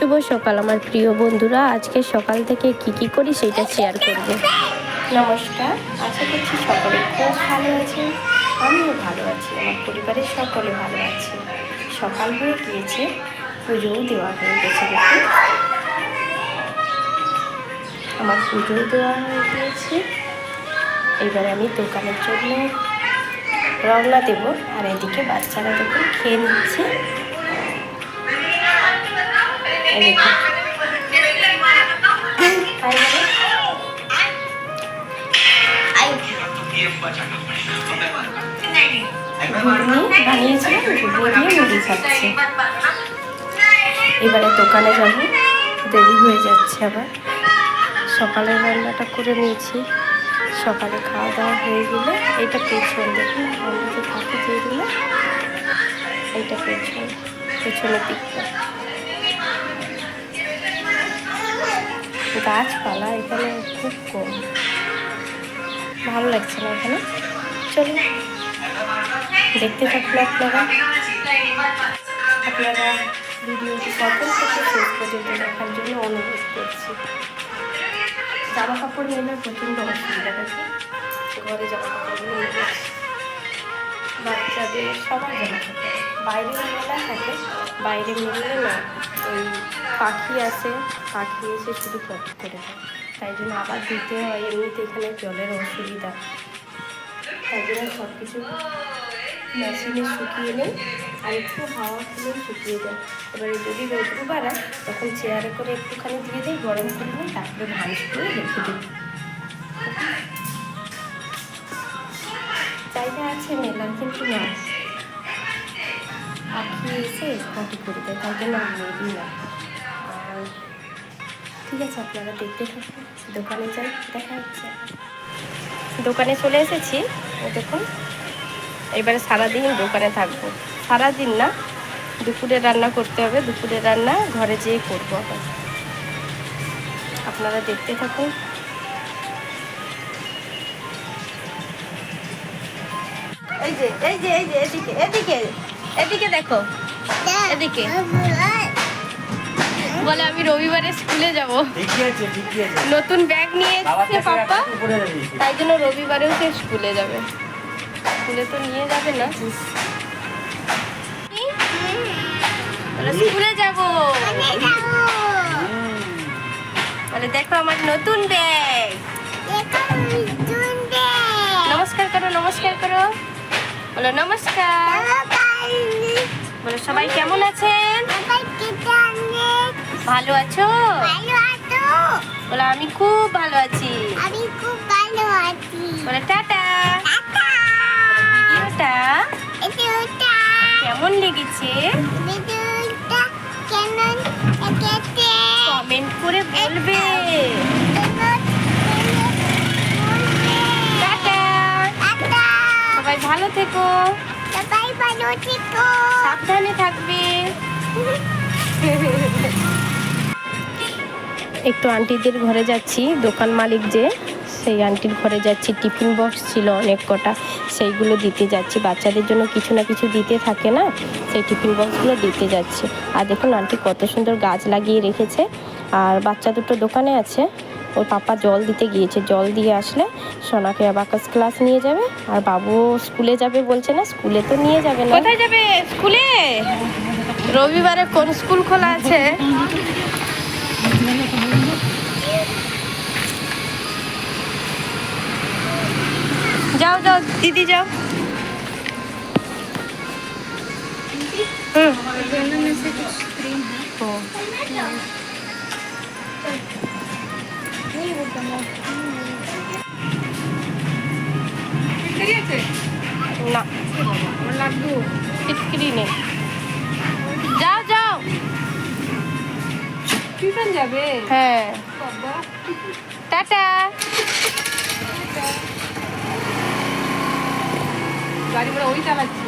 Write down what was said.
শুভ সকাল আমার প্রিয় বন্ধুরা। আজকে সকাল থেকে কি করি সেটা শেয়ার করব। নমস্কার, আশা করছি সকলে খুব ভালো আছেন। আমিও ভালো আছি, আমার পরিবারের সকলে ভালো আছে। সকাল হয়ে গিয়েছে, পুজোও দেওয়া হয়ে গেছে। দেখুন আমার পুজোও দেওয়া হয়ে গিয়েছে। এবার আমি দোকানের জন্য রওনা দেব। আর এদিকে বাচ্চারা দেখুন খেয়ে নিচ্ছে। বানিয়েছিলাম, ঘুগনি দিয়ে মুড়ি খাচ্ছে। এবারে দোকানে যাব, দেরি হয়ে যাচ্ছে। আবার সকালের রান্নাটা করে নিয়েছি। সকালে খাওয়া দাওয়া হয়ে গেলে এইটা পেছন দেখুন, আমরা যে থাকি যেগুলো, এইটা পেছনের দিকটা গাছপালা এখানে খুব কম, ভালো লাগছে না এখানে। চলুন দেখতে থাকুন আপনারা ভিডিওটি প্রথম থেকে শেষ পর্যন্ত দেখার জন্য অনুরোধ করছি। জামা কাপড় মেলার প্রচণ্ড অসুবিধা থাকে, ঘরে জামা কাপড়গুলো মেলে, বাচ্চাদের সবার জামা কাপড় বাইরে মেলা থাকে। বাইরে মেললে না, ওই পাখি আসে, পাখি এসে শুধু পটি করে দেয়, তাই জন্য আবার দিতে হয়। এমনিতে এখানে জলের অসুবিধা, তাই জন্য সব কিছু মেশিনে শুকিয়ে নেই, আর একটু হাওয়া খেলেও শুকিয়ে যায়। এবারে যদি রোদ্রু বাড়ায় তখন চেয়ারে করে একটুখানি দিয়ে দিই, গরম করে নিই, তারপরে ভাঁজ করে রেখে দিই। জায়গা আছে মেলার, কিন্তু না, পাখি এসে পটি করে দেয়, তাই জন্য মেলি না। আর ঠিক আছে, আপনারা দেখতে থাকুন। দোকানে যাই, দেখা হচ্ছে। দোকানে চলে এসেছি। দেখুন এবারে সারাদিন দোকানে থাকবো। সারাদিন না, দুপুরে রান্না করতে হবে। দুপুরে রান্না ঘরে যেয়ে করবো আবার। আপনারা দেখতে থাকুন। এই যে এদিকে এদিকে এদিকে দেখো, এদিকে বলে আমি রবিবারে স্কুলে যাব। নতুন ব্যাগ নিয়ে এসেছে পাপা, তাই জন্য রবিবারেও সে স্কুলে যাবে। স্কুলে তো নিয়ে যাবে না, স্কুলে যাব বলে। দেখো আমার নতুন ব্যাগ। নমস্কার করো, নমস্কার করো, বলো নমস্কার। বলো সবাই কেমন আছেন? ভালো আছো? বলো আমি খুব ভালো আছি। বলো টাটা। ভিডিওটা কেমন লেগেছে কমেন্ট করে বলবে। টাটা, সবাই ভালো থেকো, সাবধানে থাকবে। একটু আন্টিদের ঘরে যাচ্ছি, দোকান মালিক যে, সেই আন্টির ঘরে যাচ্ছি। টিফিন বক্স ছিল অনেক কটা, সেইগুলো দিতে যাচ্ছি। বাচ্চাদের জন্য কিছু না কিছু দিতে থাকে না, সেই টিফিন বক্সগুলো দিতে যাচ্ছি। আর দেখুন আন্টি কত সুন্দর গাছ লাগিয়ে রেখেছে। আর বাচ্চা দুটো দোকানে আছে, ওর পাপা জল দিতে গিয়েছে। জল দিয়ে আসলে সোনাকে অ্যাবাকাস ক্লাস নিয়ে যাবে, আর বাবু স্কুলে যাবে বলছে না, স্কুলে তো নিয়ে যাবে না। কোথায় যাবে? স্কুলে। রবিবারে কোন স্কুল খোলা আছে? যাও যাও দিদি যাও। না লাড্ডু টিটকিরি নেই। যাও যাও, টিউশন যাবে? হ্যাঁ, টাটা। গাড়ি ওই চালাচ্ছি।